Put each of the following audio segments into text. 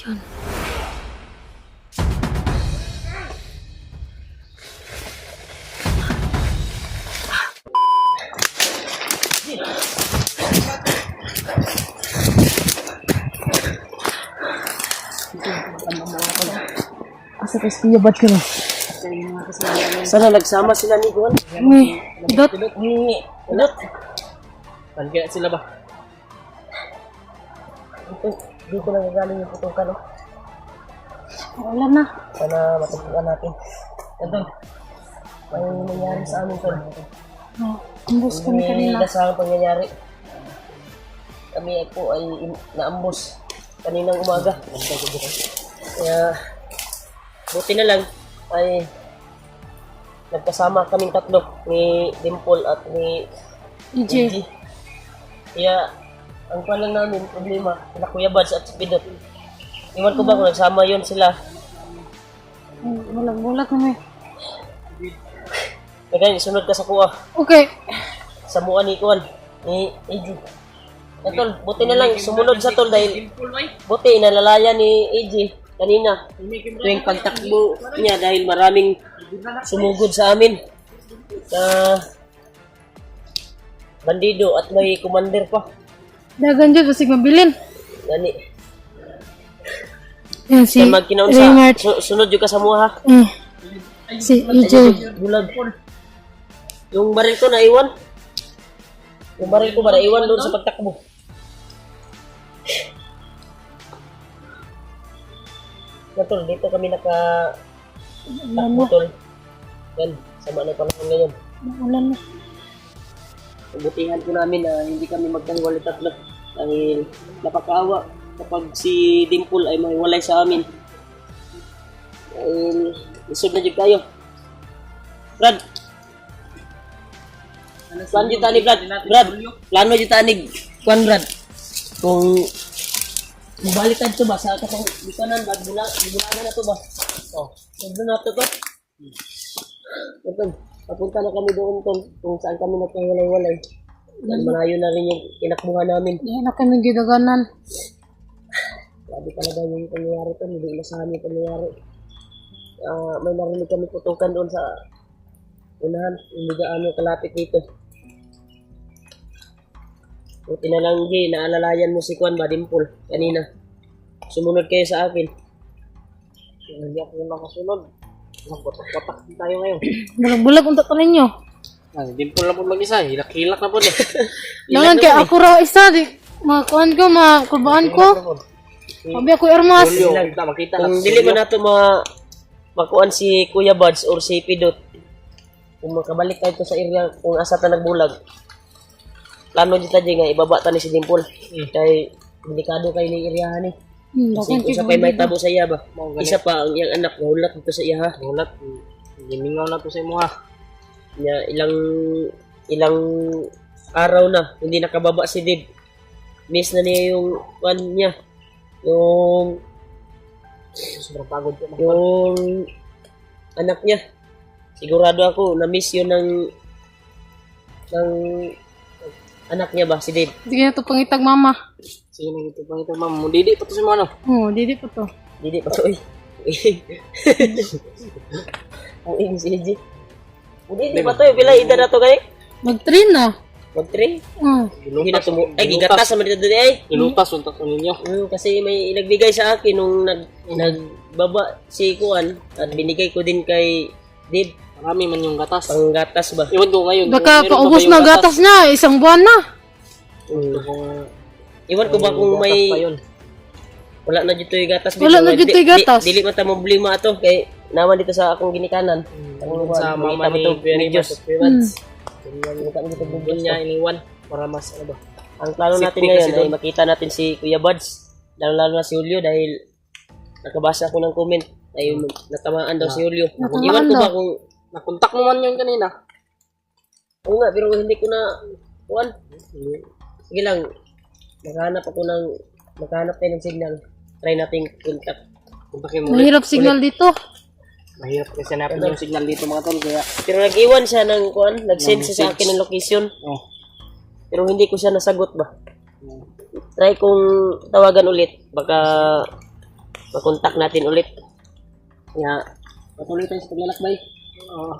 Yan. Asa ka siya ba't ka na? Sana nagsama sila ni Juan. Uy, dot. Ulot. Saan kaya sila ba? Dito lang gagaling yung putukan, no? Wala na. Sana matagpuan natin. Ito, may nangyari sa amin, Tol. Oh, ambos kami May kanina. dasahang pangyayari. Kami po ay naambos kaninang umaga. Kaya, buti na lang ay nagkasama kaming tatlo ni Dimple at ni EJ. EJ. Kaya, ang palang namin, problema, sila Kuya Bads at si Pidot. Iwan ko ba kung nagsama yun sila? Bulat na may. Kaya sunod ka sa kuha. Okay. Sa mua ni Kuan, ni AJ. Tol, buti na lang, sumunod sa Tol dahil buti inalalaya ni AJ kanina. Tuwing pagtakbo niya dahil maraming sumugod sa amin. Sa bandido at may commander pa. Dagan dyan, basig mabilin. Gani. Yan si Kaya magkinaon Raymart. sa sunod yung kasama ha. Si EJ. Bulag. Yung baril ko naiwan. Yung baril ko ba naiwan doon sa pagtakbo. Tol, dito kami takbo, Tol. Yan, sama na panahon ngayon. Wala na. Butihan ko namin na hindi kami magkangwali tatlo. Dahil napakaawa kapag si Dimple ay mahiwalay sa amin. Dahil isod na dyan kayo. Brad! Plano dyan tanig, Brad. Brad, plano dyan tanig. Kuan, Brad. Kung balikan to ba sa katong bikanan, Brad, bulanan na to ba? Oh, sabi na to to. Ito, papunta na kami doon to, kung saan kami nagkahiwalay-walay. Dahil malayo na rin yung tinakbuhan namin. Yan na kami gidaganan. Grabe talaga yung pangyayari to, hindi inasahan yung pangyayari. May narinig kami putukan doon sa unahan, hindi gaano kalapit dito. Buti na lang, Jay, naalalayan mo si Kwan ba, Dimple, kanina. Sumunod kayo sa akin. Hindi ako yung makasunod. Nagpatak tayo ngayon. Bulag-bulag unta pa ninyo. Dimple na po mag-isa, hilak-hilak na po eh. Langan kay ako raw isa. Makuhan ko, makubaan ko. Sabi ako Ermas. Makita Kung dili mo na ito makuan si Kuya Buds or si Pidot, kung makabalik tayo sa area kung asa ta nagbulag, plano dito nga ibaba ta ni si Dimple. Kay delikado kay ni area ni. Kasi kung sa pay may tabo sa iya ba, isa pa ang iyang anak nahulat dito sa iya ha. Mulat, gimingaw na to sa imo ha. Ilang araw na hindi nakababa si Dib. Miss na niya yung one niya. Yung Sobrang pagod ko. yung anak niya. Sigurado ako na miss yun ng anak niya ba si Dib. Hindi na ito pangitag mama. Sige na ito pang ito, ma'am. Mudidi pa to si mo ano. Oo, didi pa to. Didi pa to eh. Ang ing si EJ. Didi pa to eh. Pila edad na to kay? Mag-train na. Mag-3. Hindi na Gilutas. tumo. Ay gigatas sa dito ay. Gilutas unta ko ninyo. Kasi may inagbigay sa akin nung nagbaba si Kuan at binigay ko din kay Dib. Marami man yung gatas. Pang gatas ba? Iwan ko ngayon. Baka meron pa paubos ba yung na gatas niya. Isang buwan na. Ito kung Iwan ko ba kung gatas may pa yun. wala na dito yung gatas. Wala na dito yung gatas. Dili man ta problema ato kay naman dito sa akong ginikanan. Sa mama ni Very Diyos. Much. Ang Niya iniwan para mas ano ba. plano natin Safety ngayon kasi ay doon. makita natin si Kuya Buds. Lalo na si Julio dahil nakabasa ako ng comment ay natamaan daw si Julio. Natamaan Iwan ko daw. ba kung Nakontak mo man yun kanina. oo nga pero hindi ko na kuan. Sige lang. Maghanap tayo ng signal. Try nating contact. Kontakin mo ulit. Mahirap signal dito. Mahirap kasi hanapin yung signal dito mga tol. Kaya, Pero nag-iwan siya ng kuan, nag-send siya sa akin ng location. oh. Pero hindi ko siya nasagot ba. Try kong tawagan ulit. Baka pakontak natin ulit. Kaya, patuloy tayo sa paglalakbay. Oo.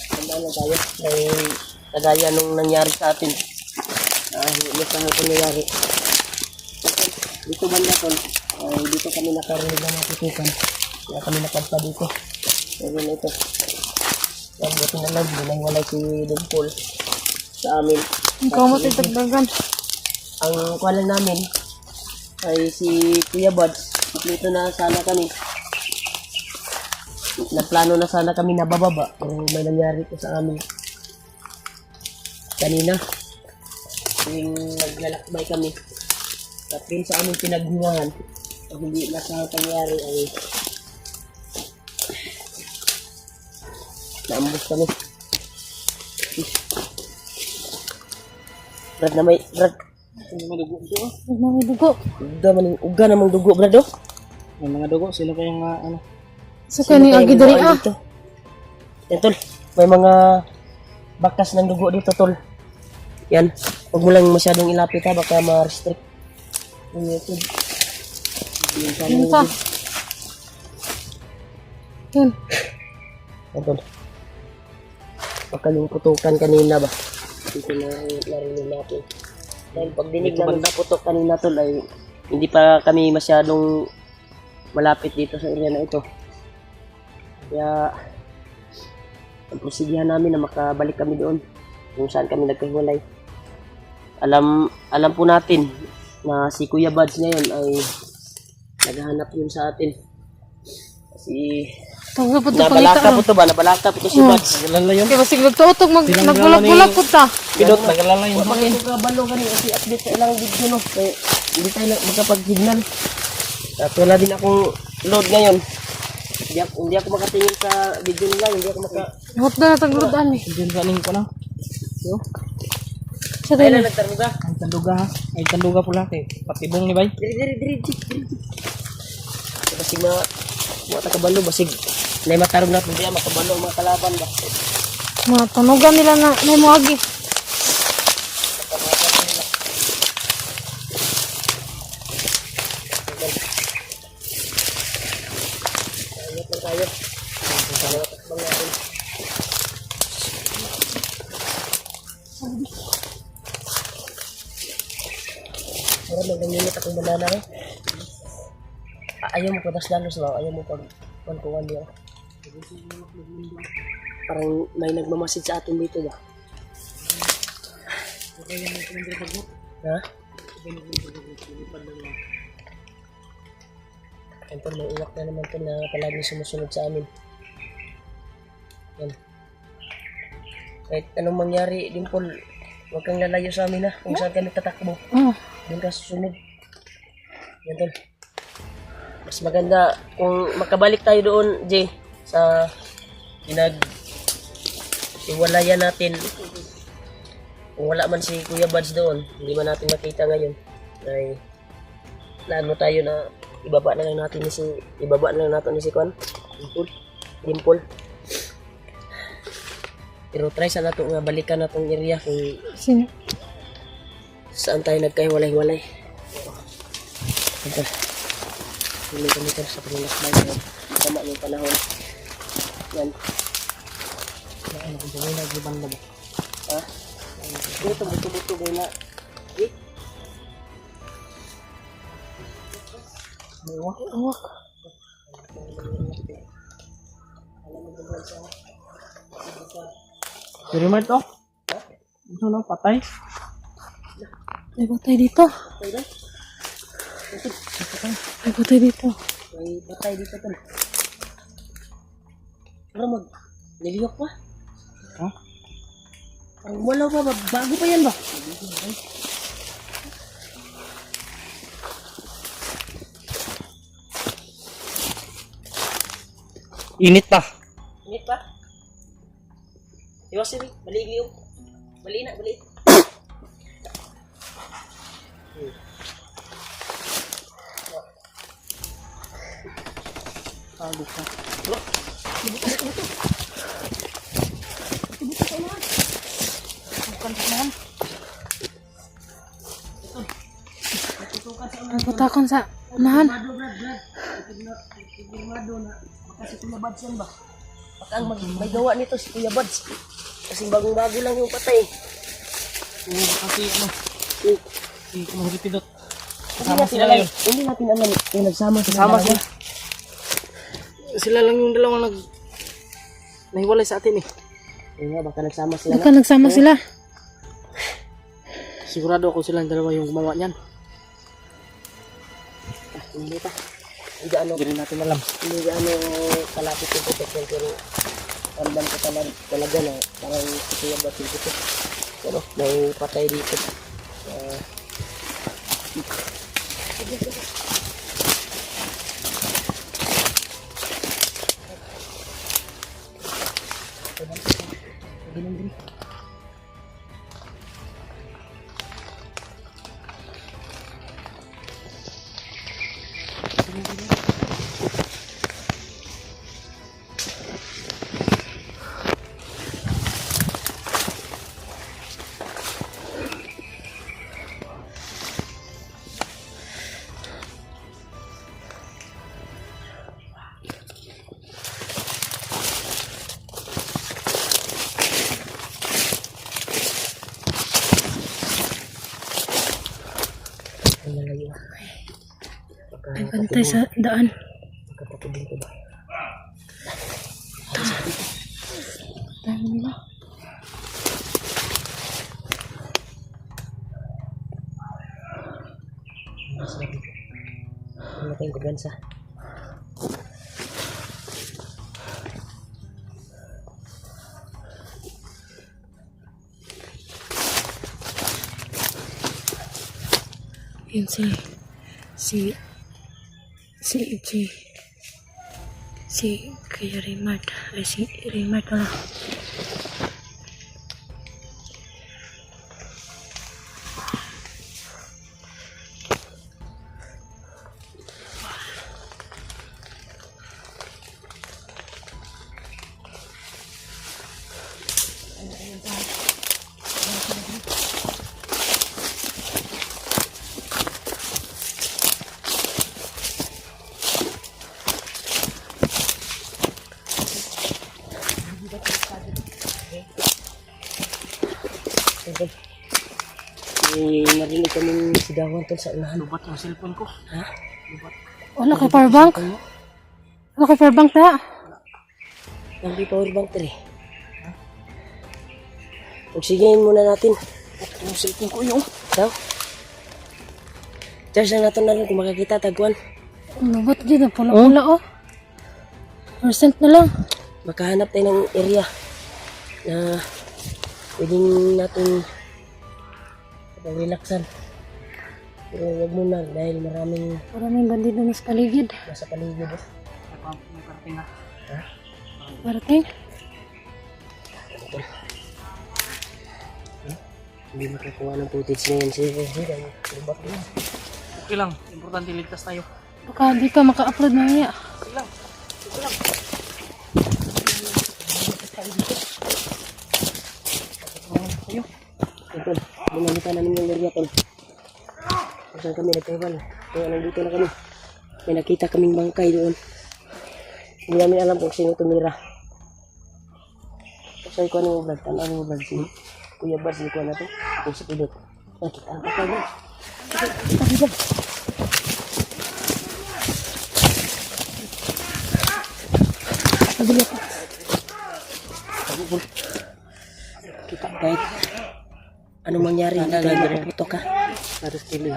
Tandaan na tayo. Dahil, kagaya nung nangyari sa atin. Hindi pa ito nangyari. Dito banda tol, ay dito kami nakarinig ng mga putukan. Kaya kami nakampa dito. Kaya na ito. Yan, buti na lang, binangwalay si Don Paul sa amin. Ikaw mo titagdagan. Ang kuala namin ay si Kuya Buds. Dito na sana kami. Nagplano na sana kami na bababa. Pero may nangyari po sa amin. Kanina, tuwing naglalakbay kami. At yun sa aming pinaghingahan. Pag hindi na sa pangyari ay naambos kami. Brad na may, Brad. May mga dugo ito. Mga dugo. Uga namang dugo, Brad, oh. May mga dugo. Sino kayong ano? Sa kani agi diri ah. Dito? Yan, tol. May mga bakas ng dugo dito, tol. Yan. Huwag mo lang masyadong ilapit, ha. Baka ma-restrict. Yung YouTube. Yan pa. Yan. Yan, tol. Baka yung putukan kanina ba? Dito na narinig natin. Dahil pag dinig namin na putok kanina, tol, ay hindi pa kami masyadong malapit dito sa area na ito. Kaya ang proseduhan namin na makabalik kami doon kung saan kami nagkahiwalay. Alam po natin na si Kuya Buds ngayon ay naghahanap yun sa atin. Kasi Taga po to nabalaka pangita. po to ba? Nabalaka po to si Buds. Nagalala yun. Kaya basig nagtuotog nagbulak-bulak po ta. Pidot Nagalala yun. Bakit ito kabalo ka rin kasi update sa ilang video no? Kaya hindi tayo magkapag-hignan. At wala din akong load ngayon. Hindi ako makatingin sa video nila. Hindi ako maka... Hot na natagludan eh. Diyan sa aning ko na. Yo. Sa Ay dili. na nagtaruga. Ay tanduga ha. Ay tanduga pula kay patibong ni bay. Diri. Basig mga takabalo. Basig na matarong natin diya. Makabalo ang mga kalaban ba? Mga tanugan nila na may muagi. Ayot lang tayo. Takbang natin. Pero nagdanginit akong banana eh. Ayaw mo padas-dalos lang. Ayaw mo pag kuwan diya. Parang may nagmamasid sa atin dito ba? Ha? Ito, may uwak na naman ito na palaging sumusunod sa amin. Yan. Kahit anong mangyari, Dimple, huwag kang lalayo sa amin ha. Kung saan kami tatakbo, Oh. doon ka susunod. Yan, tol. Mas maganda kung makabalik tayo doon, Jay, sa iwalayan natin. Kung wala man si Kuya Buds doon, hindi man natin makita ngayon. Ay, plano tayo na ibaba na lang natin ni si Kwan, Dimple. Pero try sa nato nga balikan na tong area kung Sino? saan tayo nagkahiwalay-hiwalay. Ito. Huli kami ito sa paglalakbay ngayon. Tama yung panahon. Yan. Ano kung tuloy na giban na ba? Ha? Ito, buto-buto gay na. Eh? May uwak. Awak. Pero man to. Ano no patay? May batay dito. Patay na? May batay dito. May patay dito tol. Pero niliyok pa? Ha? Ang wala pa ba? Bago pa yan ba? Init pa. Init pa? Iwas sini, balik liyo. Balik na, balik. Agos na. Butakon sa unahan. Sigurado na baka si Kuya Bads yan ba? Baka ang may gawa nito si Kuya Bads. Kasi bagong-bago lang yung patay. Kasi ano, si Kuya Pidot. Hindi natin alam kung nagsama Kasama sila. Sila lang yung dalawang nahiwalay sa atin eh. Yun nga, baka nagsama sila Baka nagsama sila. Sigurado ako silang dalawa yung gumawa niyan. Hindi pa. Hindi ano, Hindi rin natin alam. hindi ano kalapit yung protection pero ramdam ko talaga na parang si Kuya Bads yung puto. Pero may patay dito. Ay, pantay sa daan. Kapatid dito ba? Dami nila. Mas lagi. Ano tayong kumpensa? Yun si Kuya Raymart. Ay, si Raymart pala. May narinig kaming sigawan tol sa unahan. Lubat yung cellphone ko. Ha? Wala kay powerbank? Wala kay powerbank na? Hindi powerbank tol eh. Pagsigayin muna natin. Yung cellphone ko yun. Daw? Charge lang natin na rin kung makakita taguan. Ano ba't dyan? Pula-pula oh. Percent na lang. Makahanap tayo ng area na pwedeng natin relaxan. Pero huwag muna dahil Maraming bandido na sa paligid. nasa paligid. May parating na. Parating. Hindi makakuha ng footage ngayon si dahil lubat lang. Okay lang. Importante ligtas tayo. Baka di ka maka-upload mamaya. Okay lang. Okay lang. Tol, bumalitan namin yung area tol. Kung saan kami nagkaiwan. Kaya nandito na kami. May nakita kaming bangkay doon. Hindi namin alam kung sino tumira. Kasi ko ano mo vlog, ano mo vlog si Kuya Bads, hindi ko na to. Kung si Pidot. Nakita ang patay mo. Pagkita. Pabili ako. Kita kahit anong mangyari, hindi tayo makaputok ka. Harus pilih.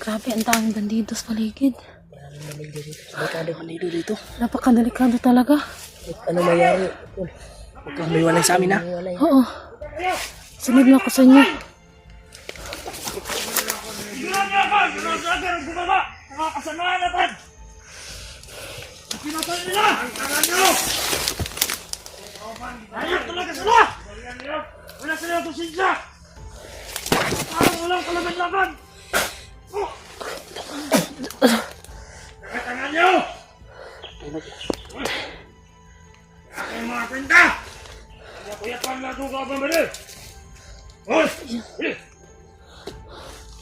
Grabe, ang daming bandido sa paligid. Maraming maligdo dito. Delikado maligdo dito. Napakadelikado talaga. Anong mangyari? Huwag kang lumiwalay sa amin ha. Walay. Oo. Sunod na ako sa inyo. Ayat talaga sila! Wala sila itong sinsya! Parang walang kalaban-laban! Katangan nyo! Ang mga kwenta! Kaya kuyat pa lang ito ka ba mali? Hoy!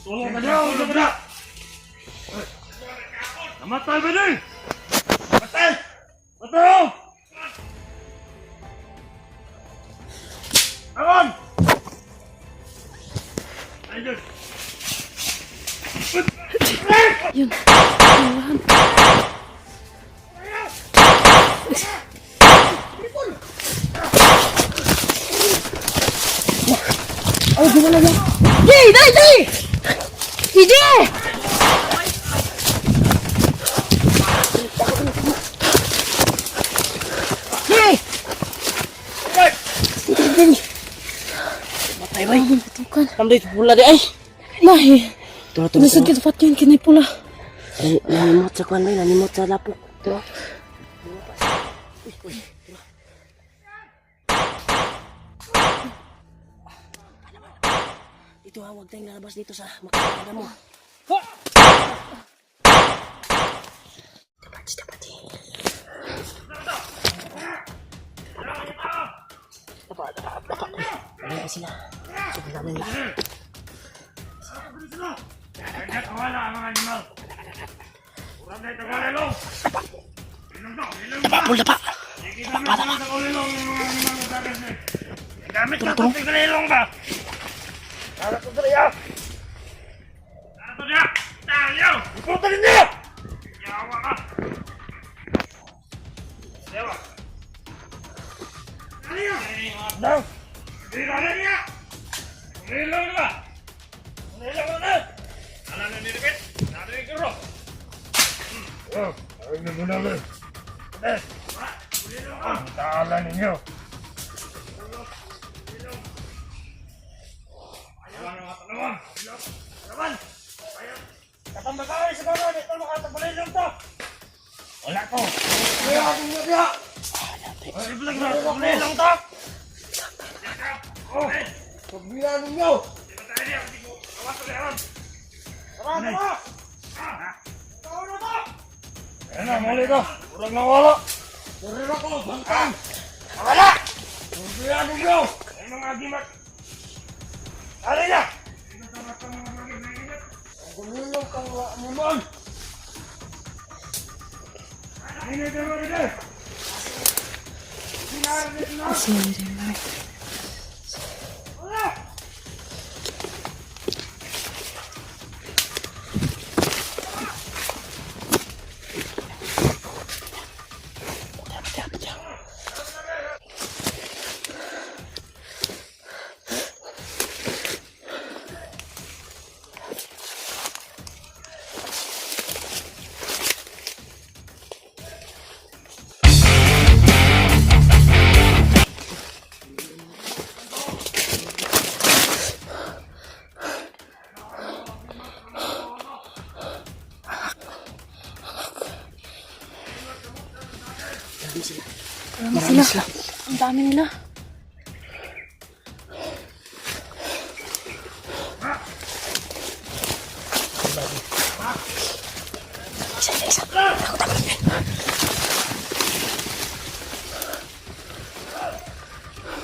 Tulong ka daw, tulong ka daw. Namatay ba din? Matay! Matay! Aron! Ayun! Yun. Oh, gimana ya? Jay! Jay! Jay! DJ! Jay! Matay ba? Tukan. Kamday pula di ay. Lahi. Tulo tulo. Nasakit sa yun kinay pula. Nanimot sa kuan bay, nanimot sa lapok. Tulo. Dito ha, huwag tayong lalabas dito sa makakada mo. Dapat, dapat eh. Dapat. Wala sila. Sobrang namin nila. Kanya kawala ang mga animal. Urang na ito kalilong. Ilong to, ilong Dapa, pul, dapa. Ikita mo sa kalilong yung mga animal na dagat niya. Gamit ka ito sa kalilong ba? Harap ko dali ah! Harap ko dali! Tayo! Ipunta rin niya! Yawa ka! Yawa! Tayo! Daw! Hindi ka rin niya! Kalilong ka ba? Kalilong ka na! Alam na nilipit! Narinig ka ro! Oh, ayun na muna mo! Eh! Ang taala ninyo! Lawan! Lawan! Katambal ka rin sa bawah! Dito makatagbalay lang to! Wala ko! Kaya akong nabiya! Ay, bilang na! Katagbalay lang to! Oh! Pagbiya ninyo! Di ba tayo niya? Hindi ko kawas sa leron! Tara! Tara! Tara na to! Ayan na, muli to! Urang na wala! Turira ko! Bangkang! Wala! Pagbiya ninyo! Ay mga agimat! Ari na! Gumulong kang naman! Ini dia dia. Marami sila. Ang dami nila.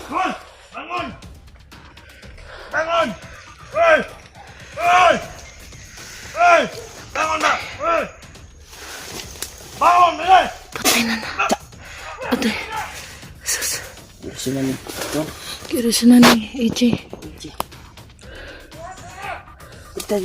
Bangun! Bangun! Bangun! Hei! Hei! Hei! Bangun dah! Hei! Bangun, Billy! Patay na na. Patay. Sus. Sila ni Tuan. Kira siya na ni AJ. Kita.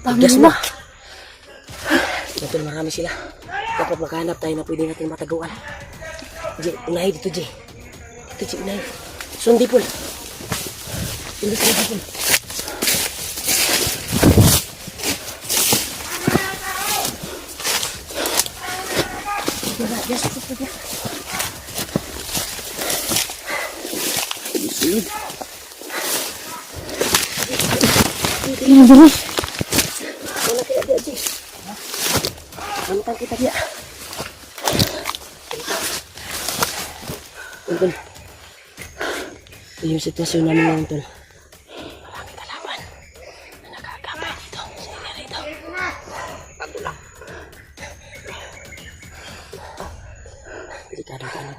Dami Gas nila. mo. Ito marami sila. Dapat makahanap tayo na pwede natin mataguan. Jay, unahin dito, Jay. Dito, Jay, unahin. Sundi pul. Sundi pul. Yes, ito. Sulod. Kaya dali. Wala kaya dia, Ji. Mantang kita dia. Tol. Ito yung sitwasyon namin ngayon, Tol. Maraming kalaban na nakagabay dito sa area rito. Bago lang. Delikado ka na.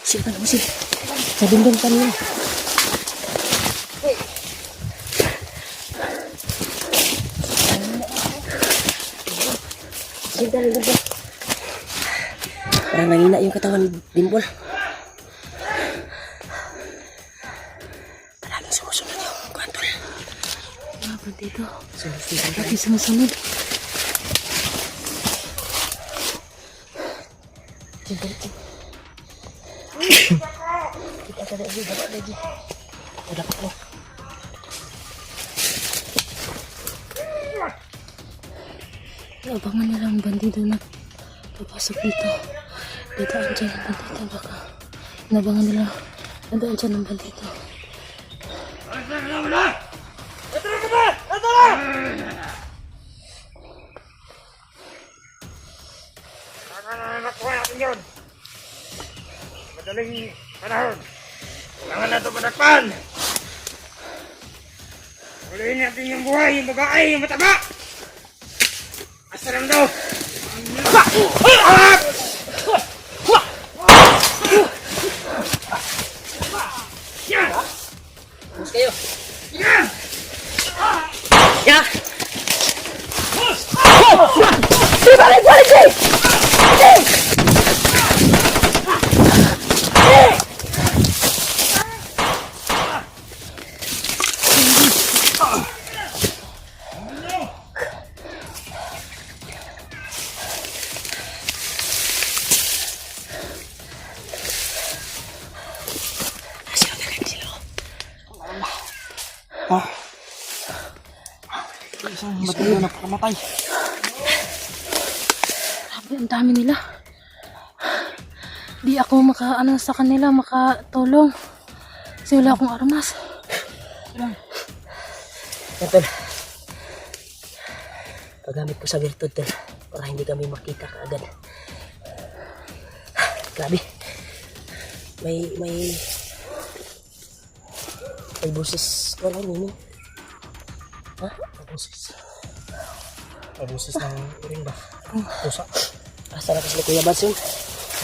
Siapa nama sih? Sa dinding kanina. Dinding. Parang nangina yung katawan ni Dimpol. Palaging sumusunod yung kwantol. Apa dito? Lagi sumusunod. Kita ada lagi, dapat lagi. Udah dapat loh. Abangan nila ang bandido na papasok dito. Dadaan dyan ang bandido baka. Inabangan nila. Dadaan dyan ang bandido. Nakuha natin yun. Madaling panahon. Kailangan na ito madakpan. Huliin natin yung buhay, yung babae, yung mataba. Asaram daw. Mas kayo. Ya. Balik. Isang batilyo na pakamatay. Grabe, ang dami nila. Di ako makaano sa kanila, makatulong. Kasi wala akong armas. Tol. Paggamit ko sa virtud, Tol. Para hindi kami makita kaagad. Grabe. May boses. Wala yun. Ha? May boses ng uring ba? Pusa. Asa na kasi Kuya Bads yun?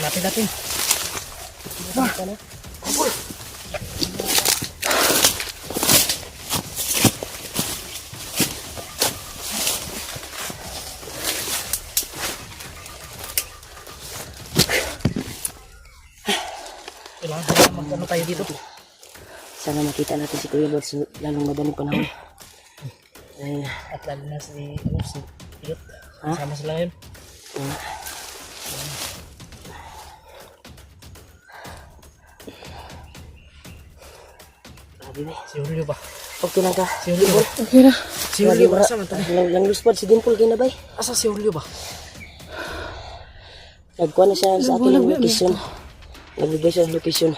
Hanapin natin. Asa na? Kailangan na mag-ano tayo dito. Sana makita natin si Kuya Bads lalong madaling panahon. Ay, At lalo na si Piyot. Ha? Sama sila ngayon. grabe ba? Si Julio ba? Okay lang ka? Si Julio ba? Okay na. Si Julio ba? Asa man to? Lang luspad si Dimple kinabay. Asa si Julio ba? Nagkuha na siya sa ating location. Nagbigay siya ng location.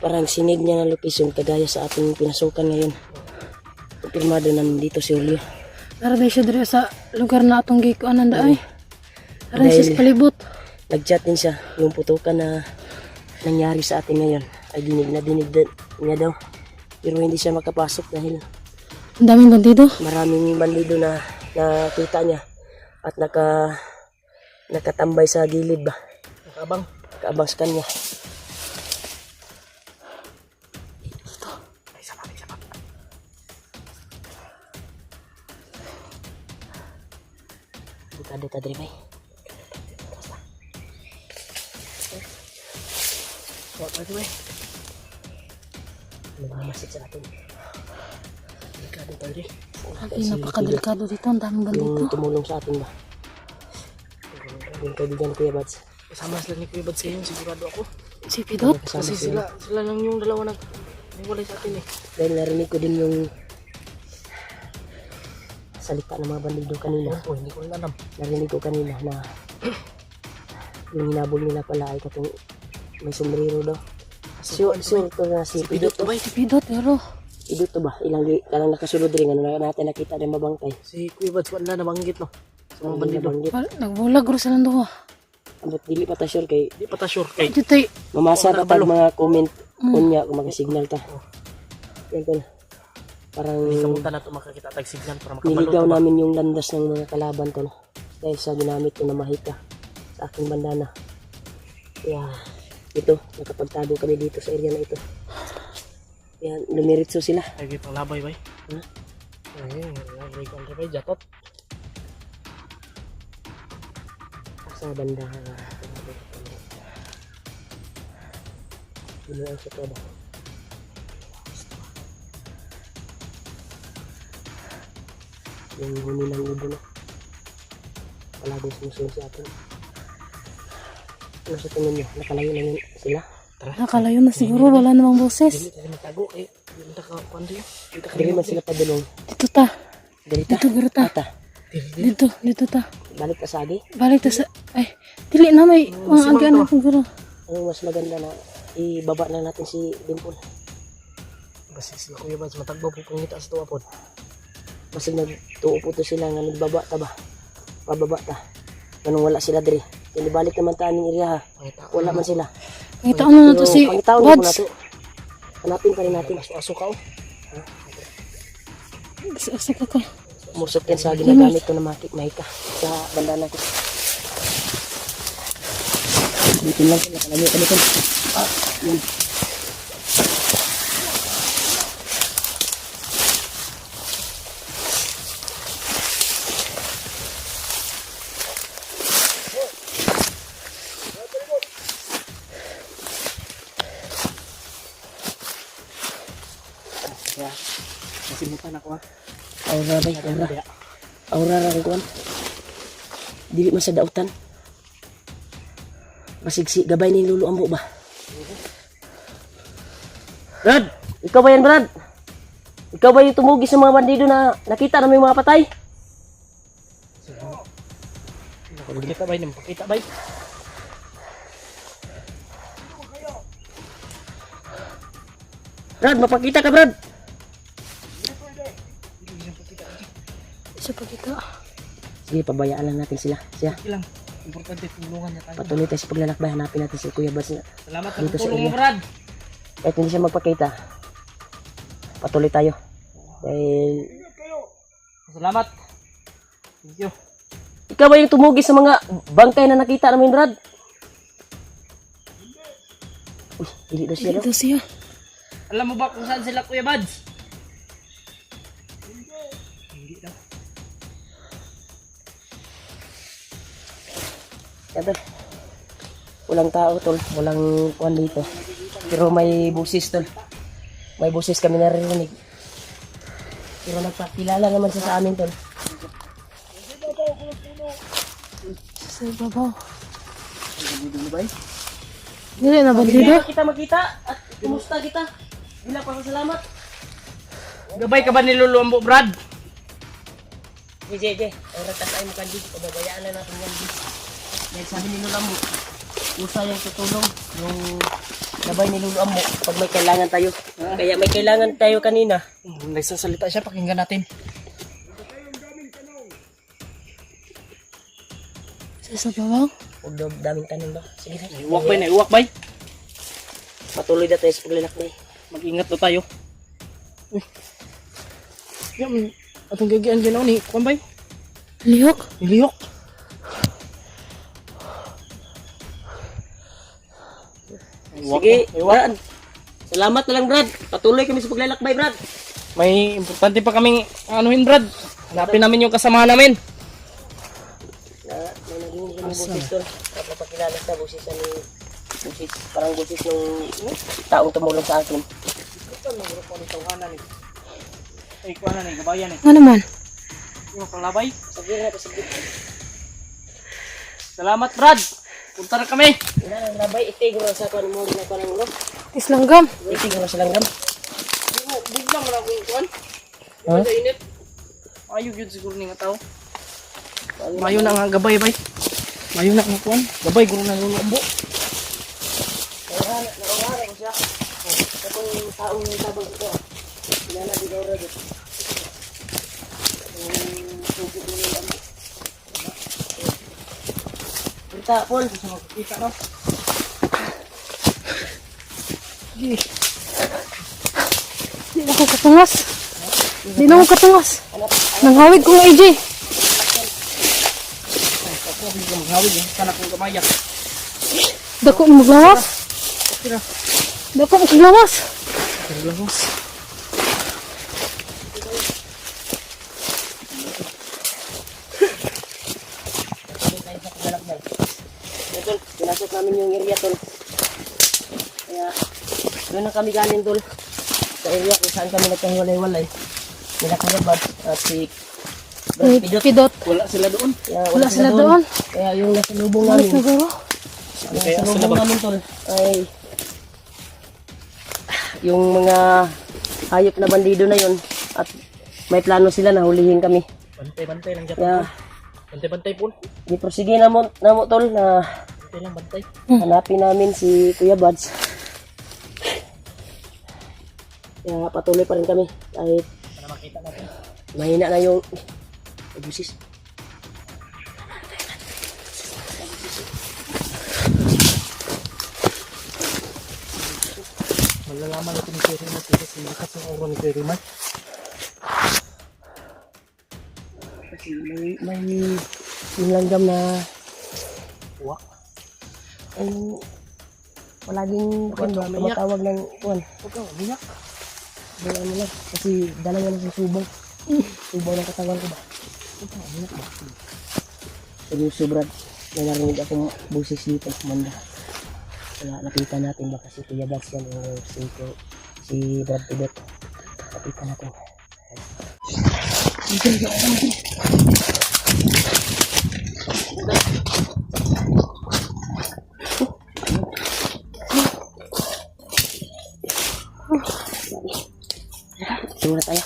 Parang sinig niya ng location kagaya sa ating pinasukan ngayon. Pirmado na dito si Julio. Naray siya dito sa lugar na atong gikuanan da ay. Naray Dahil- siya sa palibot. Nag-chat din siya yung putukan na nangyari sa atin ngayon. Ay dinig niya daw. Pero hindi siya makapasok dahil Ang daming bandido. maraming bandido na nakita niya at nakatambay sa gilid ba. Nakabang. Nakaabang sa kanya. Ay, sama. Bukado ta diri bay. What by the way? Nagmamasid sa atin. Delikado tayo rin. Grabe, napakadelikado dito. Ang daming Yung bandito. tumulong sa atin ba? Yung kaibigan Kuya Bads. Kasama sila ni Kuya Bad sa inyo, sigurado ako. Si Pidot. Kasama Kasi sila. sila lang yung dalawa naghiwalay sa atin eh. Dahil narinig ko din yung salita ng mga bandido kanina. Oh, hindi ko rin alam. Narinig ko kanina na yung hinabol nila pala ay katong may sombrero daw. Sure to na si Pidot to. Si Pidot, pero Pidot to ba? Kalang nakasunod rin. Ano na natin nakita rin mabangkay. Si Kuya Bad wala nabanggit no. Sa mga bandido. Nabanggit. nagbulag ro silang duha. Ambot dili pa ta sure kay Hindi pa ta sure kay. Dito tay. mamasa pa tag mga comment kunya kung magsignal ta. Yan ko na. Parang Hindi kamunta na ito makakita tag signal para makabalo niligaw to ba? namin yung landas ng mga kalaban ko. Dahil sa ginamit ko na mahika sa aking bandana. Kaya ito, nakapagtago kami dito sa area na ito. Yan, lumiritso sila. Ay, may panglabay ba? Ha? Ay, labay ko ang labay, jatot. Sa banda. Ano ang sa ba? Yung huni ng ubo na. Palaging sumusunod sa atin. Ano sa tingin nyo? Nakalayo na yun sila? Nakalayo na siguro. Wala namang boses. Hindi tayo matago eh. Hindi ka kuwando yun. Dili man sila padulong. Dito ta. Dalita. Dito garo ta. Ata. Dito ta. Balik ka sa agi. Balik ta sa... Ay, dili na may mga agyan na siguro. Ang mas maganda na ibaba na natin si Dimple. Basta sila Kuya Bad, matagbaw po pangita sa tuwa po. Kasi nagtuo po to sila nga nagbaba ta ba? Pababa ta. Ganun wala sila diri. Kaya balik naman ta aning area ha. Wala man sila. Kita ano na to si pangitaon na po Buds. nato. Hanapin pa rin natin. Aso ka oh. Asa ka ka. Musok yan sa ginagamit ko na mahika sa bandana ko. Dito lang sila. Kalagay ka dito. Yan. Kaya, nasimutan ako ha. Aura bay, aura. Aura ra kuan. Dili man sa dautan. Masigsi gabay ni Lulu Ambo ba? Brad, ikaw ba yan, Brad? Ikaw ba yung tumugi sa mga bandido na nakita na may mga patay? Pakita bay, pakita bay. Brad, mapakita ka, Brad. Isa pa kita. Sige, pabayaan lang natin sila. Siya, Ilang, importante tulungan niya tayo. patuloy tayo sa paglalakbay. Hanapin natin si Kuya Bas. Salamat sa Dito sa tulong mo inyo. Brad. Kahit hindi siya magpakita, patuloy tayo. Dahil Salamat. Thank you. ikaw ba yung tumugi sa mga bangkay na nakita namin, Brad? Uy, dili daw siya, no? Dito siya. Alam mo ba kung saan sila Kuya Bads? Hindi daw. Yan, tol. Walang tao, tol. Walang kuwan dito. Pero may busis, tol. May busis kami narinig. Pero nagpakilala naman siya sa amin, tol. Sa ibabaw. Dili na bandido. Hindi kita makita at kumusta kita. Bilang pasasalamat. Gabay ka ba ni Lulu Ambo Brad? JJ, ang ratas ay mukhang dito. Pababayaan na natin yan dito. Dahil sabi ni Lulu Ambo, usa yung tutulong yung gabay ni Lulu Ambo pag may kailangan tayo. Kaya may kailangan tayo kanina. Nagsasalita siya, pakinggan natin. Sa ibabaw. Huwag daw daming tanong ba? Sige, sige. Iwak bay na, iwak bay. Patuloy na tayo sa paglalakbay. Mag-ingat na tayo. Uy. Yan, atong gagian dyan ako ni Kuan bay. Lihok. Niliyok. Sige, Brad. Salamat na lang, Brad. Patuloy kami sa paglalakbay, Brad. May importante pa kaming anuhin Brad. Hanapin namin yung kasamahan namin. May naging busis doon. Napapakilala sa busis ni busis. Parang busis ng taong tumulong sa akin. Ay, kuha na ni, gabayan eh. Nga naman. Yung panglabay. Sige na, sige. Salamat, Brad. Punta na kami. Wala nang labay, itig mo sa kuan mo na kuan mo. Islanggam. Itig mo sa langgam. Biglang mo na akong kuhan. Ha? Sa init. Ayog yun siguro ni nga tao. Mayo na nga gabay, bay. Mayo na nga kuhan. Gabay, guro na yung umbo. Naungarang siya. Kapag taong tabang ito. Inana di daw rin. Tugod mo nila mo. Kita, Paul. Kita no. Di na ako katungas. Di na ako katungas. Nanghawig ko nga, AJ. Ako, biglang maghawig eh. Sana kong gamaya. Dako mo maglawas. Dako mo maglawas. Maglawas. Tol, pinasok namin yung area, Tol. Kaya, doon na kami galing, Tol. Sa area kung saan kami nagkahiwalay-walay. Nila Kuya Bad at si Brad Pidot. Pidot. Wala sila doon. Kaya Wala sila doon. Kaya yung nasalubong Balik namin, siguro. Kaya nasalubong sila ba? namin, Tol, ay yung mga hayop na bandido na yon at may plano sila na hulihin kami. Bantay-bantay lang dyan. Kaya, Bantay-bantay po. di prosige na mo, Tol, na Bantay lang, bantay. hanapin namin si Kuya Buds. Kaya patuloy pa rin kami kahit Para makita natin. mahina na yung busis. Malalaman natin ni Kuya Rimat kasi lakas ng oro ni Kuya Rimat. Kasi may yung langgam na Uwak. ay palaging tumatawag ng kuwan. Huwag ka, umiyak. Wala mo lang. Kasi dala niya na sa subong. Subong ng katawan ko ba? Huwag ka, umiyak ba? Seryoso, Brad. May narinig akong busis dito, Manda. Kaya lapitan natin baka si Kuya Buds yan o si Brad Pidot. Lapitan natin. Tingnan tayo.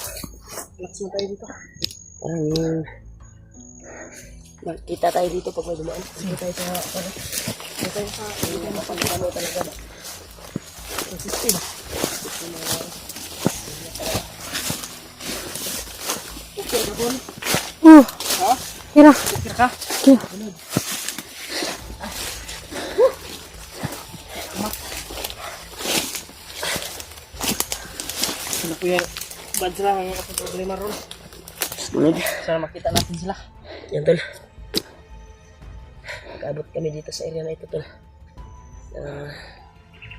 Relax mo tayo dito. Kita tayo dito pag may dumaan. Dito tayo sa dito tayo sa mapagkano talaga ba? Resistin. Okay, kapon. Ha? Kira. Kira ka? Kira. Sila Kuya Bad sila ang ako problema ron. Sunod. Sana makita natin sila. Yan, Tol. Kaabot kami dito sa area na ito, Tol.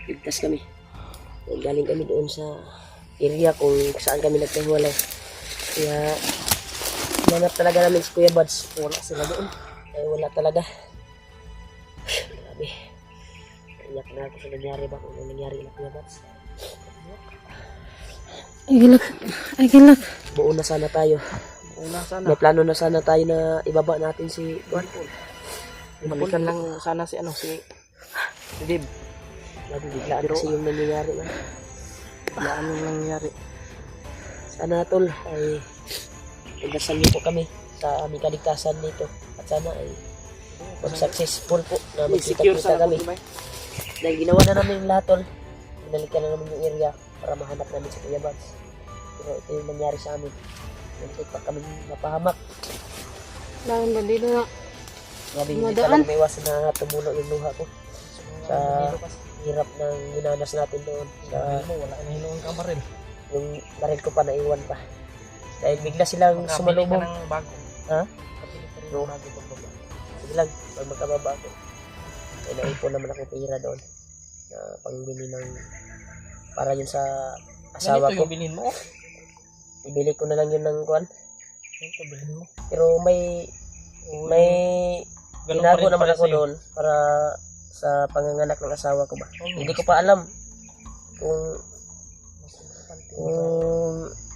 Ligtas kami. Galing kami doon sa area kung saan kami nagkahiwalay. Kaya, hinanap talaga namin si Kuya Buds. Wala sila doon. Ay, wala talaga. Grabe. Iyak na ako sa nangyari ba kung ano nangyari na Kuya Buds. Ay, gilak. Ay, gilak. Buo na sana tayo. Una sana. May plano na sana tayo na ibaba natin si Juan. Balikan lang sana si Dib. Grabe, biglaan kasi yung nangyayari man. Biglaan yung nangyari. Sana, Tol, ay pagdasal niyo po kami sa aming kaligtasan nito. At sana ay mag-successful po na Secure magkita-kita sana kami. po, Dahil ginawa na namin lahat, Tol. Binalikan na namin yung area para mahanap namin si Kuya Buds. Pero ito yung nangyari sa amin. Nanti pa kami mapahamak. Daming bandido na. Grabe, hindi Madaan. talaga may iwasan na tumulo yung luha ko. Sa hirap ng minanas natin doon. Sa wala na hinuong ka pa rin. yung baril ko pa naiwan pa. Dahil bigla silang sumalubong. ng bago. Ha? Kapili ka rin No. ng bago pagbaba. Sige lang, pag magkababa ako. Ay naipon naman ako pera doon. Na pangbili ng para yun sa asawa Ganito ko. yung bilhin mo. Ibili ko na lang yun ng kuwan. Ganito bilhin mo. Pero may Ganun tinago pa rin naman pala ako sa'yo. doon para sa panganganak ng asawa ko ba. Oh, Hindi ko pa alam kung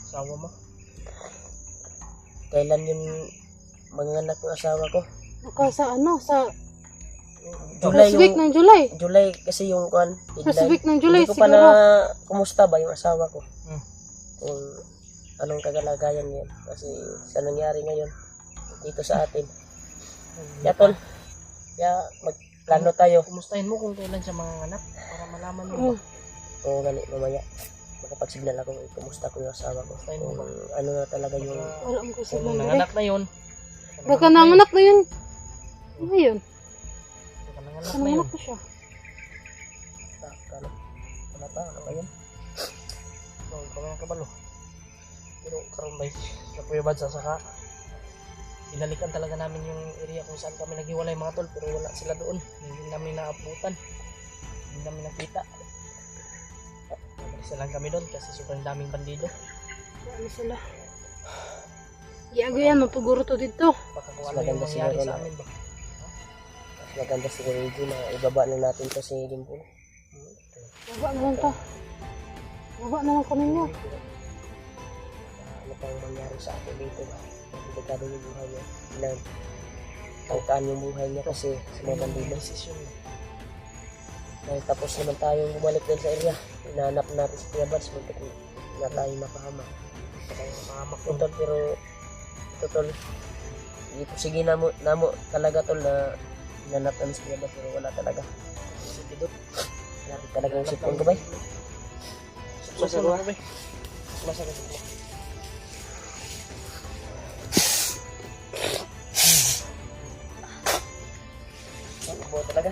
Asawa mo. kailan yung manganak ng asawa ko. Sa ano? Sa July first week yung ng July. July kasi yung kuan. First week ng July Hindi ko pa na siguro. kumusta ba yung asawa ko. Hmm. Kung anong kagalagayan niya. Kasi sa nangyari ngayon dito sa atin. Kaya tol, kaya magplano tayo. Kumustahin mo kung kailan siya manganganak para malaman mo Oh, ba? Oo, gani, mamaya. Makapagsignal ako kumusta ko yung asawa ko. Kung ano na talaga yung wala mo kasi Kung lang. nanganak na yun. Baka nanganak na yun. Ngayon, Baka nanganak na yun. nanganak na siya. Wala pa, ano ba yun? So, kami ang kabalo. Pero karoon ba sa Puyo Badsa saka binalikan talaga namin yung area kung saan kami naghiwalay mga tol, pero wala sila doon. Hindi namin naabutan. Hindi namin nakita. Nagalisan lang kami doon kasi sobrang daming bandido. Ano sila? Giago yan, mapaguro to dito. Baka kung ano yung mangyari sa amin ba. Mas maganda siguro yung na ibaba na natin to si Dimple. Baba na lang to. Baba na lang kami niyo. Ano pang mangyari sa atin dito ba? Delikado yung buhay niya. Tangkaan yung buhay niya kasi sa mga bandido. Desisyon. Dahil tapos naman tayong bumalik din sa area. Hinahanap natin sa Kuya Bads. Muntik na tayo mapahama. Mahamak Ito tol, pero ito tol. Hindi ko sige na mo talaga tol na hinanap namin sa Kuya Bads pero wala talaga. Wala talaga yung sipon ko ba? Susunod ba? Masakit. Ako talaga.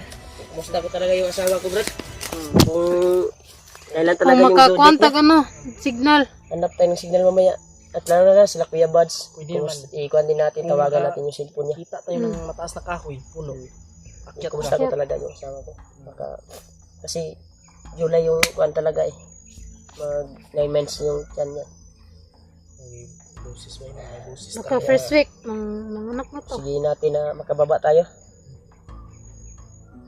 Kumusta ko talaga yung asawa ko, Brad? Kung kailan talaga Kung yung makakontak zodiac ano, signal. niya, hanap tayo ng signal mamaya. At lalo na sila Kuya Buds. Pwede naman. Ikuhan din natin, Kung tawagan maka- natin yung cellphone niya. Kita tayo ng mataas na kahoy, puno. Akyat Kumusta na. ko talaga yung asawa ko. Baka, kasi July yung kuhan talaga eh. Mag 9 months yung tiyan niya. May busis ba yun? May busis Baka talaga. first week, manganak na to. Sige natin na makababa tayo.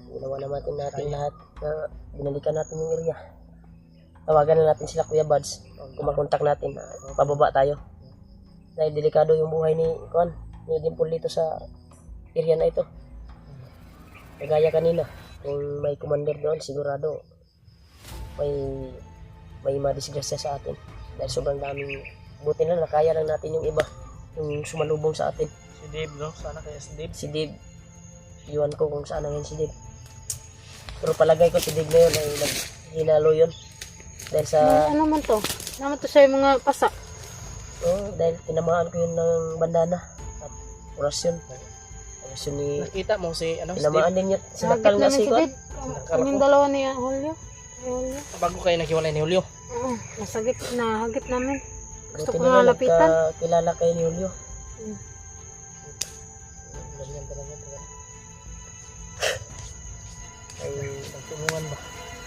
Ginawa natin lahat na binalikan natin yung area. Tawagan na natin sila Kuya Buds. Kung makontak natin, pababa tayo. Dahil delikado yung buhay ni Kuan, ni Dimple dito sa area na ito. Kagaya kanina, kung may commander doon, sigurado may madisgrasya sa atin. Dahil sobrang daming, buti na nakaya lang natin yung iba, yung sumalubong sa atin. Si Dave, no? Sana kaya si Dave. Si Dave, iwan ko kung saan ngayon si Dave. Pero palagay ko si Dave na yun ay naghinalo yun. Dahil sa, Ano man to? Naman to sa mga pasa. dahil tinamaan ko yun ng bandana at orasyon. Orasyon ni, Nakita mo si, ano, si tinamaan Dave. din niya, Sagit sinakal nga namin si si Kuan. Dave. Kaming dalawa ni Julio. Julio. Bago kayo naghiwalay ni Julio. Oo, nasagit, nahagit namin. Gusto Buti ko na nga lang lapitan. nagkakilala kayo ni Julio. Ganyan talaga. Ay, Nagtulungan ba?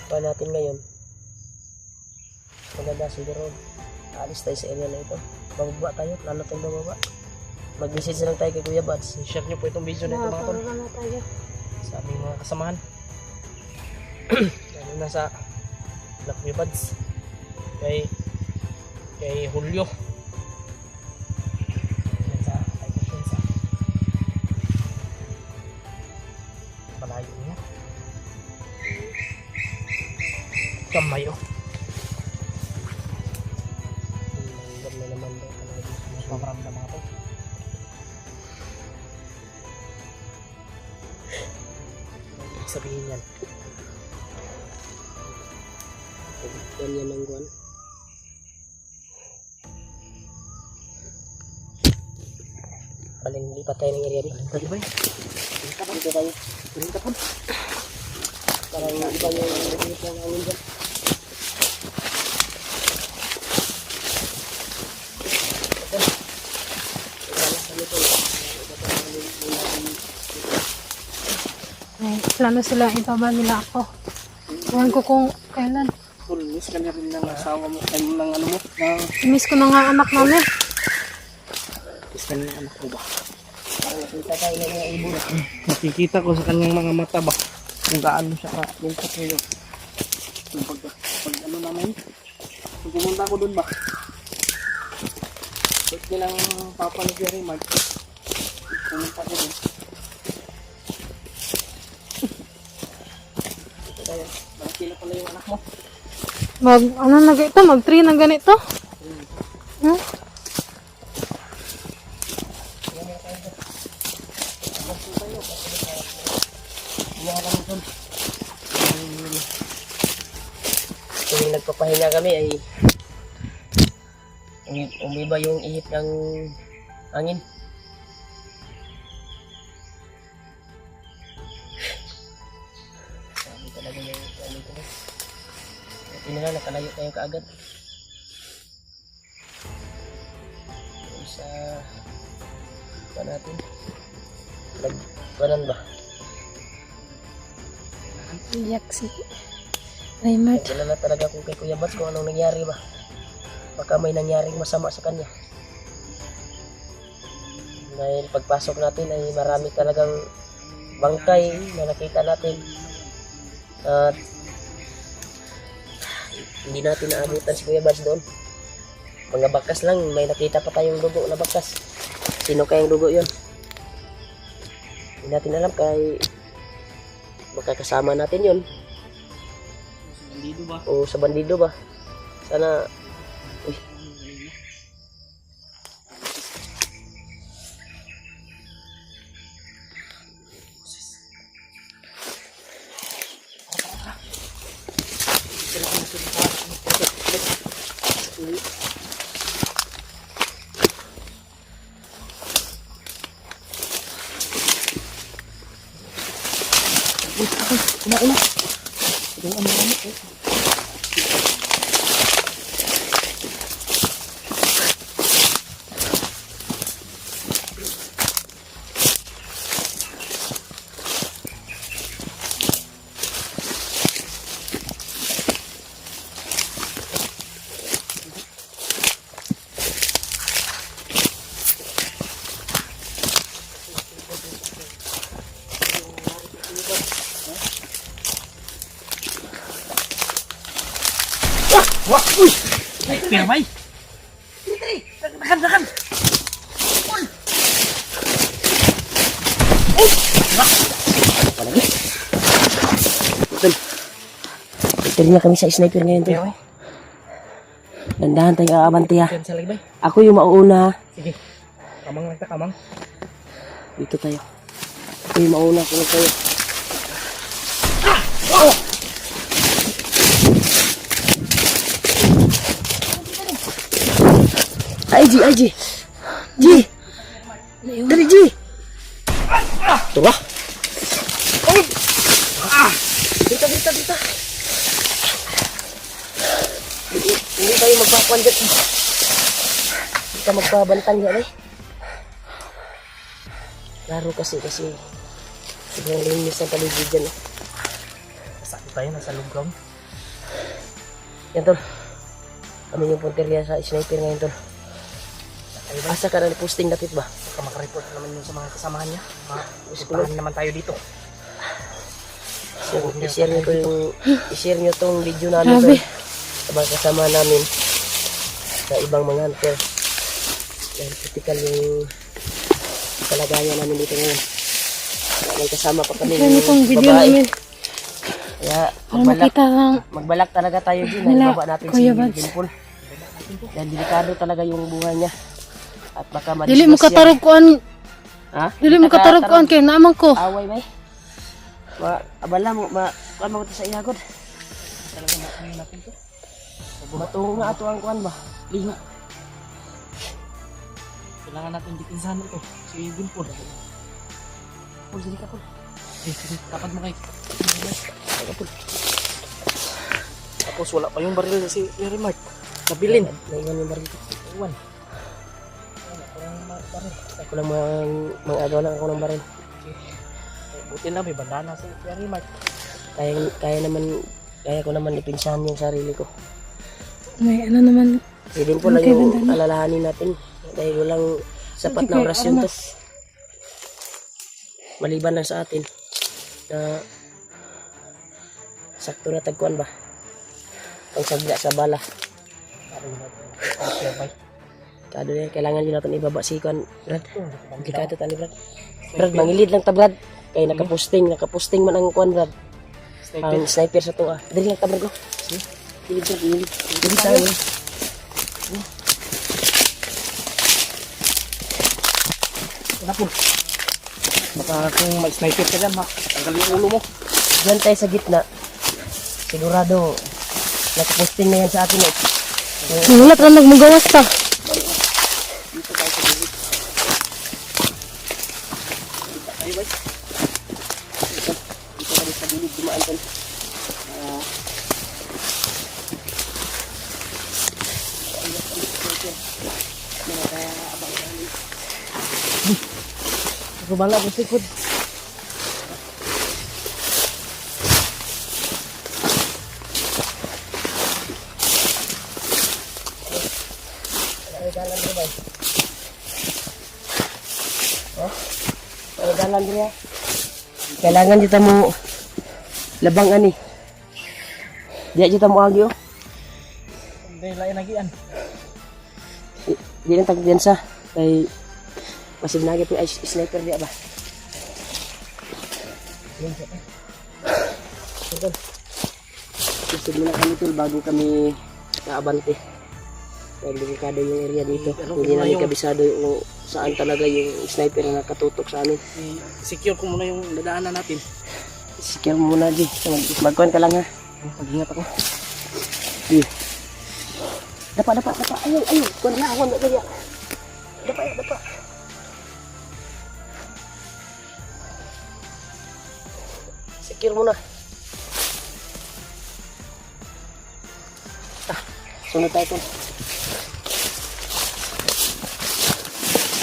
pa natin ngayon. Maganda siguro. Aalis tayo sa area na ito. Bababa tayo, plano tayong bababa. Mag-message na lang tayo kay Kuya Buds. I-share nyo po itong video na ito mga tol. Nakapagawa na tayo. Sa aming mga kasamahan. Lalo na sa Black Buds. Kay Julio. Yan sa kay Consensa. Malayo niya. Kamay oh. Hanggang na naman daw talaga dito. Mapaparamdam mga tol. Ibig sabihin yan. Ganyan ang guwan. Paling lipat tayo ng area dito. Tadi ba yun? Dito tayo. Dito po. Parang iba yung nagigit ng hangin dyan. Ay, plano sila ibaba nila ako. Ewan ko kung kailan. Tol, miss ka na rin ng asawa mo. Ay, ng ano mo. Ng Miss ko na nga anak namin. miss ka na ng anak mo ba? Parang nakita tayo ng mga ibon. Nakikita ko sa kanyang mga mata ba kung gaano siya ka-lungkot ngayon. Yung pag ano namin, kung pumunta ko doon ba, Birthday ng papa ni Jerry Mark. Pumunta ko din. Ito tayo. Malaki na pala yung anak mo. Ano na ito? Mag 3 na ganito? Hmm? Tuwing nagpapahinga kami ay umiba yung ihip ng hangin. Sabi talaga yung ano ko. Buti na lang nakalayo tayo kaagad. Sa pa natin. Nagpanan ba? Iyak si Raymart. Kilala talaga ko kay Kuya Bats kung anong nangyari ba. Baka may nangyaring masama sa kanya. Dahil pagpasok natin ay marami talagang bangkay na nakita natin. At hindi natin naabutan si Kuya Bats doon. Mga bakas lang, may nakita pa tayong dugo na bakas. Sino kayang dugo yon? Hindi natin alam kay makakasama natin yon. Bandido ba? O sa bandido ba? Sana uy. Wah! Uy! Ay, pirmay! Dakan! Tol. Tiri na kami sa sniper ngayon, Tol. Pirmay? Dandahan tayo aabante ha. Yan sa lagbay. Ako yung mauuna. Sige. Kamang lang ka, kamang. Dito tayo. Ako yung mauna kung tayo. Ay, G! G! Dali, G! Ito ba? Dito. Hindi tayo magpakuan dyan. Hindi ka magpabantang yan eh. Laro kasi sobrang linis ng paligid dyan eh. Saan tayo? Nasa low ground. Yan, Tol. Kami yung punteriya sa sniper ngayon, Tol. Asa ka na posting dapat ba? Baka makareport naman yun sa mga kasamahan niya. Usipahan naman tayo dito. I-share nyo tong video namin, Tol. Sa mga kasama namin. Sa ibang mga hunter. Yan, critical yung kalagayan namin dito ngayon. May kasama pa kami Ano itong video babae. namin? Kaya Para makita lang. magbalak talaga tayo din. Nila, Baba natin Kuya si Bads. Dimple. Dahil delikado talaga yung buhay niya. At baka Dili mo madisgrasya. katarog kuan. Ha? Dili mo katarog kuan kay naman ko. Away may. Abala mo, kuan mo sa ihagod. Talaga ano natin to. Matungo nga ato ang kuan ba? Liho. Kailangan natin dipinsahan ito. Si Dimple. Pul, sini ka pul. Sige. Tapad mo kay. Tapos wala pa yung baril si Jerry Mark. Nabilin. Naiwan yung baril ko. Iwan. Ako lang mag-agaw lang ako ng baril. Buti na may bandana si Jerry Mark. Kaya ko naman ipinsahan yung sarili ko. May ano naman. Hindi po lang yung alalahanin natin. Dahil walang sapat na orasyon to. Maliban lang sa atin. Na sakto na tagkuan ba? Pangsagda sa bala. Kado na, kailangan yun natin ibaba si Kwan, Brad. Delikado tali, Brad. Brad, mangilid lang ta, Brad. Kaya nakaposting man ang Kwan, Brad. Ang sniper sa tuwa. Dali lang ta, Brad, ko. Gilid, Brad, gilid. Gilid tayo, Brad. Wala po. Baka kung may sniper ka dyan, tanggalin yung ulo mo. Diyan tayo sa gitna. Sigurado, nakaposting na yan sa atin, eh. Wala ka nagmagawas ta. Dito kami sa gilid, dumaan tol. Rubala ko sikod. Dalan dia. Kailangan kita mo labang ani. Dia kita mo agyo. Hindi, lain lagi yan. Di lang tagdiyan sa kay masih nagi pi sniper dia ba. Yan siya. Ito. Sige muna kami tol bago kami naabante. Dahil delikado yung area dito. Hindi namin kabisado yung saan talaga yung sniper na nakatutok sa amin. Secure ko muna yung dadaanan natin. Secure mo muna, G. Magkuhan ka lang, ha. Mag-ingat ako. G. Dapa. Ayaw. Kuhan na, kaya. Dapa. Secure muna. Sunod tayo, Ton.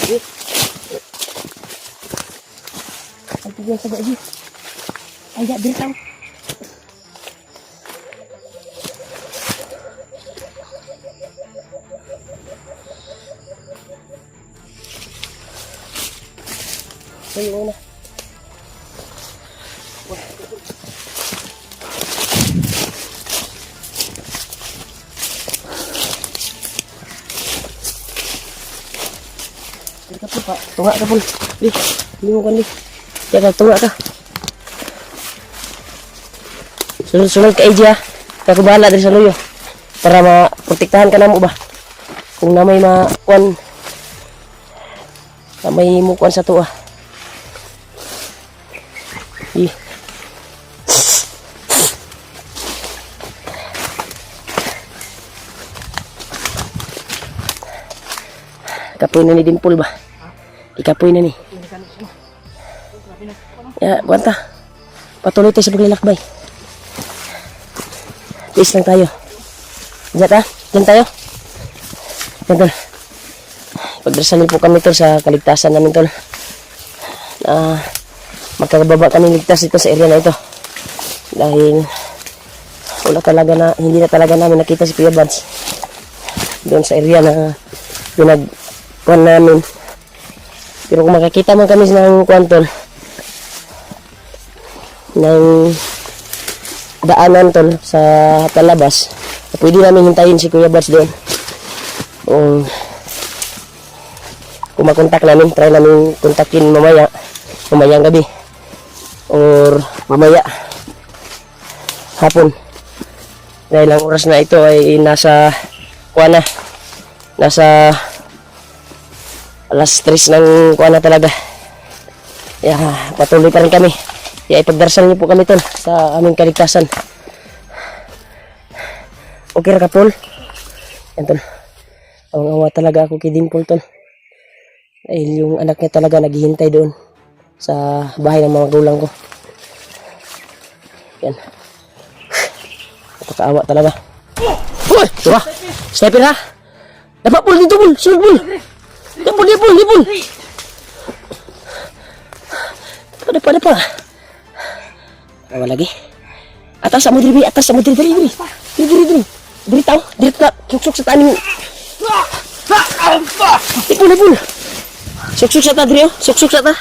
G. Ang tigyan sa G. Ayak, dia tahu. Ayo mana? Kapul Pak, tunggak kapul. Di, bingung kan di. Jangan tunggak kah? Sunod ka Eji, ha. Ako bahala dari sa luyo. Para maprotektahan ka na mo ba? Kung na may makuan, na may mukuan sa tuwa. Kapoy na ni Dimple ba? Ikapoy na ni. Ya, guanta. Patuloy tayo sa paglilakbay. Tiis lang tayo. Diyan ta? Diyan tayo? Diyan tol. Pagdasalin po kami tol sa kaligtasan namin tol. Magkababa kami ligtas dito sa area na ito. Dahil wala talaga na, hindi na talaga namin nakita si Kuya Buds. Doon sa area na pinagkuhan namin. Pero kung makakita man kami ng kuhan tol, ng daanan tol sa palabas, pwede namin hintayin si Kuya Buds doon. Kung makontak namin, try namin kontakin mamayang gabi or mamaya hapon. Dahil ang oras na ito ay nasa alas 3 ng kuana talaga. Patuloy pa rin kami. Ipagdarasal niyo po kami tol sa aming kaligtasan. Okay ra ka Paul? Yan tol. Awa talaga ako kay Dimple tol. Dahil yung anak niya talaga naghihintay doon sa bahay ng mga magulang ko. Yan. Napakaawa talaga. Uy! Diba? Sniper ha? Dapat Paul dito Paul! Sunod Paul! Dipul! Dapat. Awa lagi. Atas sa mo diri. Diri tao. Diri ta suksuk sa taning. Dipul. Suksuk sa ta diri. Suksuk sa ta.